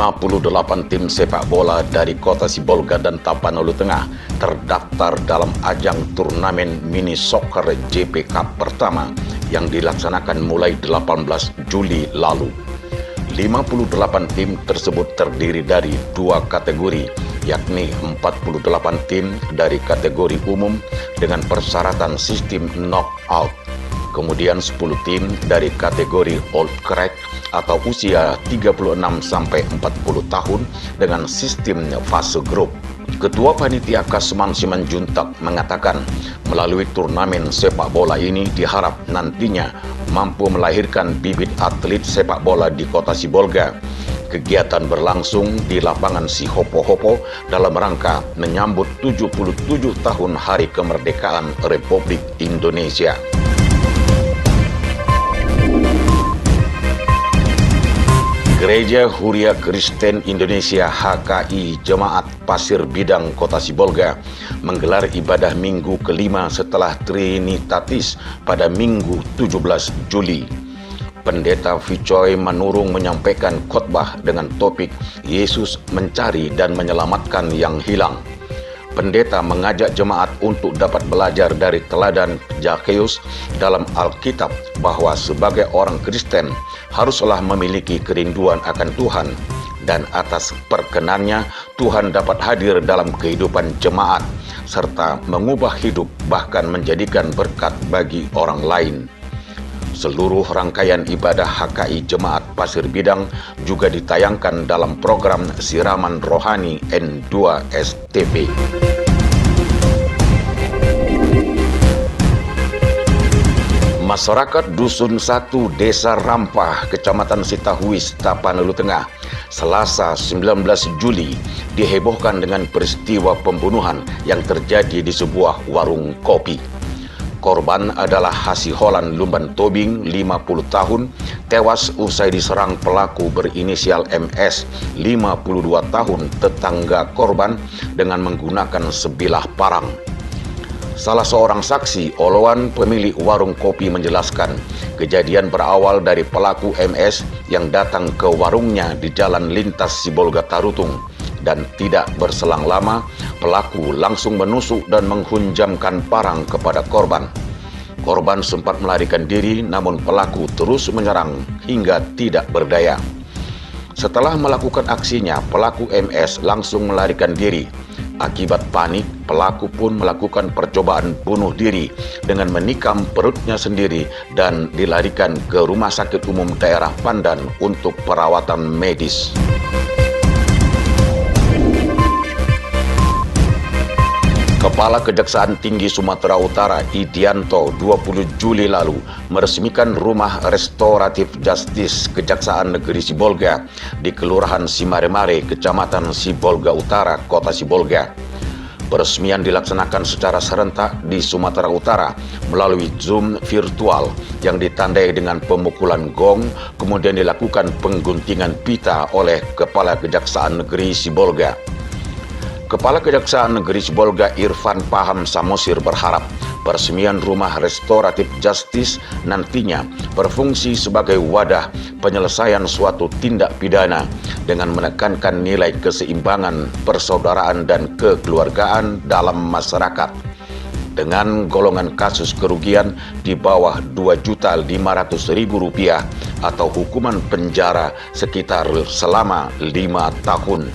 58 tim sepak bola dari Kota Sibolga dan Tapanuli Tengah terdaftar dalam ajang turnamen mini soccer JP Cup pertama yang dilaksanakan mulai 18 Juli lalu. 58 tim tersebut terdiri dari dua kategori, yakni 48 tim dari kategori umum dengan persyaratan sistem knockout, kemudian 10 tim dari kategori old crack atau usia 36 sampai 40 tahun dengan sistem fase grup. Ketua Panitia Kasman Simanjuntak mengatakan, melalui turnamen sepak bola ini diharap nantinya mampu melahirkan bibit atlet sepak bola di Kota Sibolga. Kegiatan berlangsung di lapangan Sihopo-Hopo dalam rangka menyambut 77 tahun Hari Kemerdekaan Republik Indonesia. Gereja Huria Kristen Indonesia HKI Jemaat Pasir Bidang Kota Sibolga menggelar ibadah minggu kelima setelah Trinitatis pada Minggu 17 Juli. Pendeta Vicoy Manurung menyampaikan khotbah dengan topik Yesus mencari dan menyelamatkan yang hilang. Pendeta mengajak jemaat untuk dapat belajar dari teladan Zakheus dalam Alkitab bahwa sebagai orang Kristen haruslah memiliki kerinduan akan Tuhan, dan atas perkenannya Tuhan dapat hadir dalam kehidupan jemaat serta mengubah hidup bahkan menjadikan berkat bagi orang lain. Seluruh rangkaian ibadah HKI Jemaat Pasir Bidang juga ditayangkan dalam program Siraman Rohani N2STV. Masyarakat Dusun 1 Desa Rampah, Kecamatan Sitahuis, Tapanuli Tengah, Selasa 19 Juli dihebohkan dengan peristiwa pembunuhan yang terjadi di sebuah warung kopi. Korban adalah Hasiholan Lumban Tobing, 50 tahun, tewas usai diserang pelaku berinisial MS, 52 tahun, tetangga korban dengan menggunakan sebilah parang. Salah seorang saksi, Olowan, pemilik warung kopi, menjelaskan kejadian berawal dari pelaku MS yang datang ke warungnya di Jalan Lintas Sibolga Tarutung, dan tidak berselang lama pelaku langsung menusuk dan menghunjamkan parang kepada korban. Korban sempat melarikan diri, namun pelaku terus menyerang hingga tidak berdaya. Setelah melakukan aksinya, pelaku MS langsung melarikan diri. Akibat panik, pelaku pun melakukan percobaan bunuh diri dengan menikam perutnya sendiri dan dilarikan ke Rumah Sakit Umum Daerah Pandan untuk perawatan medis. Kepala Kejaksaan Tinggi Sumatera Utara Idianto 20 Juli lalu meresmikan Rumah Restoratif Justice Kejaksaan Negeri Sibolga di Kelurahan Simaremare, Kecamatan Sibolga Utara, Kota Sibolga. Peresmian dilaksanakan secara serentak di Sumatera Utara melalui Zoom virtual yang ditandai dengan pemukulan gong, kemudian dilakukan pengguntingan pita oleh Kepala Kejaksaan Negeri Sibolga. Kepala Kejaksaan Negeri Sibolga Irfan Paham Samosir berharap peresmian Rumah Restoratif Justice nantinya berfungsi sebagai wadah penyelesaian suatu tindak pidana dengan menekankan nilai keseimbangan, persaudaraan, dan kekeluargaan dalam masyarakat. Dengan golongan kasus kerugian di bawah Rp2.500.000 atau hukuman penjara sekitar selama 5 tahun.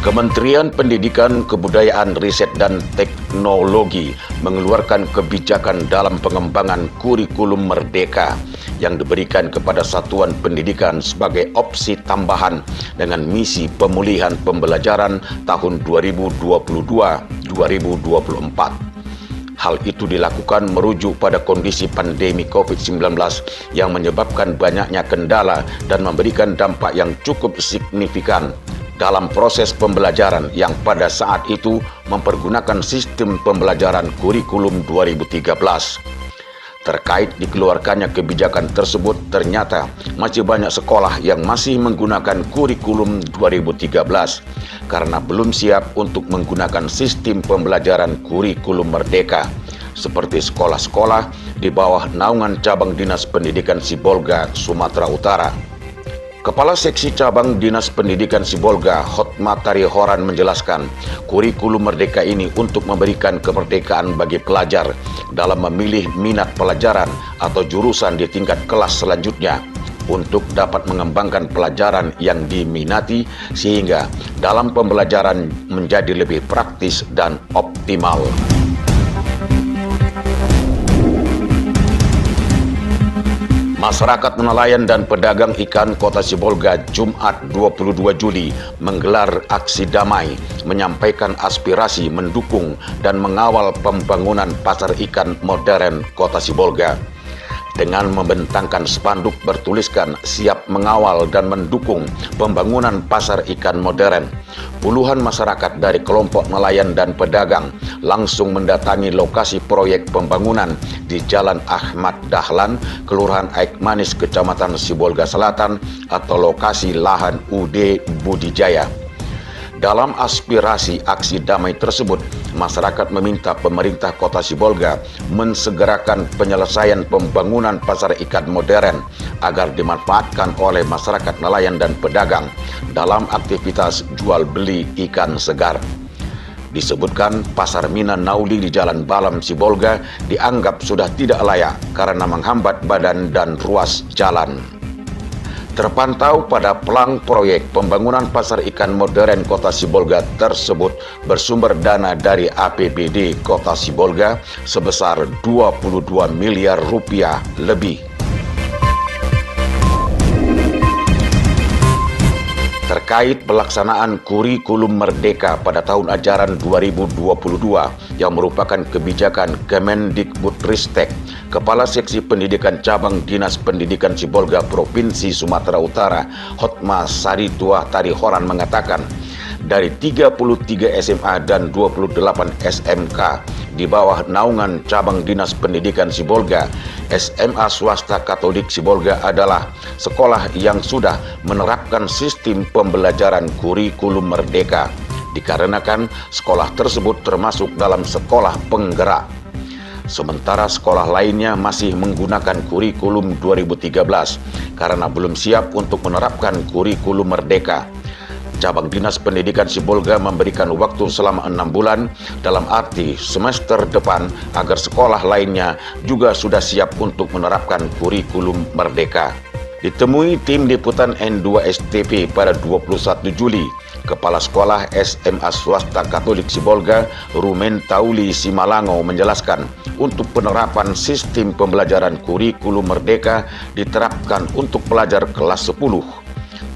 Kementerian Pendidikan, Kebudayaan, Riset, dan Teknologi mengeluarkan kebijakan dalam pengembangan kurikulum merdeka yang diberikan kepada satuan pendidikan sebagai opsi tambahan dengan misi pemulihan pembelajaran tahun 2022-2024. Hal itu dilakukan merujuk pada kondisi pandemi COVID-19 yang menyebabkan banyaknya kendala dan memberikan dampak yang cukup signifikan dalam proses pembelajaran yang pada saat itu mempergunakan sistem pembelajaran kurikulum 2013. Terkait dikeluarkannya kebijakan tersebut, ternyata masih banyak sekolah yang masih menggunakan kurikulum 2013 karena belum siap untuk menggunakan sistem pembelajaran kurikulum merdeka, seperti sekolah-sekolah di bawah naungan Cabang Dinas Pendidikan Sibolga, Sumatera Utara. Kepala Seksi Cabang Dinas Pendidikan Sibolga, Hotma Tarihoran menjelaskan, kurikulum Merdeka ini untuk memberikan kemerdekaan bagi pelajar dalam memilih minat pelajaran atau jurusan di tingkat kelas selanjutnya untuk dapat mengembangkan pelajaran yang diminati sehingga dalam pembelajaran menjadi lebih praktis dan optimal. Masyarakat nelayan dan pedagang ikan Kota Sibolga Jumat 22 Juli menggelar aksi damai, menyampaikan aspirasi mendukung dan mengawal pembangunan pasar ikan modern Kota Sibolga. Dengan membentangkan spanduk bertuliskan siap mengawal dan mendukung pembangunan pasar ikan modern, puluhan masyarakat dari kelompok nelayan dan pedagang langsung mendatangi lokasi proyek pembangunan di Jalan Ahmad Dahlan, Kelurahan Aik Manis, Kecamatan Sibolga Selatan atau lokasi lahan UD Budijaya. Dalam aspirasi aksi damai tersebut, masyarakat meminta pemerintah Kota Sibolga mensegerakan penyelesaian pembangunan pasar ikan modern agar dimanfaatkan oleh masyarakat nelayan dan pedagang dalam aktivitas jual beli ikan segar. Disebutkan pasar Mina Nauli di Jalan Balam Sibolga dianggap sudah tidak layak karena menghambat badan dan ruas jalan. Terpantau pada pelang proyek pembangunan pasar ikan modern Kota Sibolga tersebut bersumber dana dari APBD Kota Sibolga sebesar 22 miliar rupiah lebih. Terkait pelaksanaan kurikulum Merdeka pada tahun ajaran 2022 yang merupakan kebijakan Kemendikbudristek, Kepala Seksi Pendidikan Cabang Dinas Pendidikan Sibolga Provinsi Sumatera Utara, Hotma Sarituah Tarihoran mengatakan, dari 33 SMA dan 28 SMK di bawah naungan Cabang Dinas Pendidikan Sibolga, SMA swasta Katolik Sibolga adalah sekolah yang sudah menerapkan sistem pembelajaran kurikulum Merdeka, dikarenakan sekolah tersebut termasuk dalam sekolah penggerak. Sementara sekolah lainnya masih menggunakan kurikulum 2013 karena belum siap untuk menerapkan kurikulum Merdeka. Cabang Dinas Pendidikan Sibolga memberikan waktu selama 6 bulan dalam arti semester depan agar sekolah lainnya juga sudah siap untuk menerapkan kurikulum Merdeka. Ditemui tim liputan N2STP pada 21 Juli, Kepala Sekolah SMA Swasta Katolik Sibolga, Rumen Tauli Simalango menjelaskan untuk penerapan sistem pembelajaran kurikulum Merdeka diterapkan untuk pelajar kelas 10.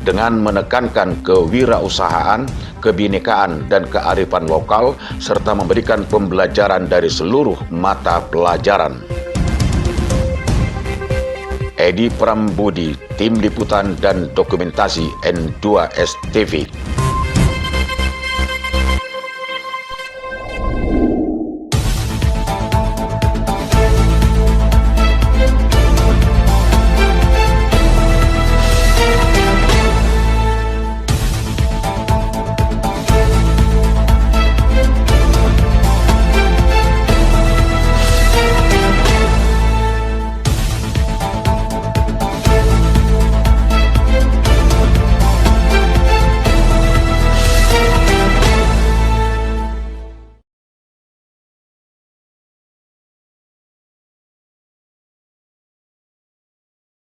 Dengan menekankan kewirausahaan, kebinekaan, dan kearifan lokal, serta memberikan pembelajaran dari seluruh mata pelajaran. Edi Prambudi, Tim Liputan dan Dokumentasi N2STV.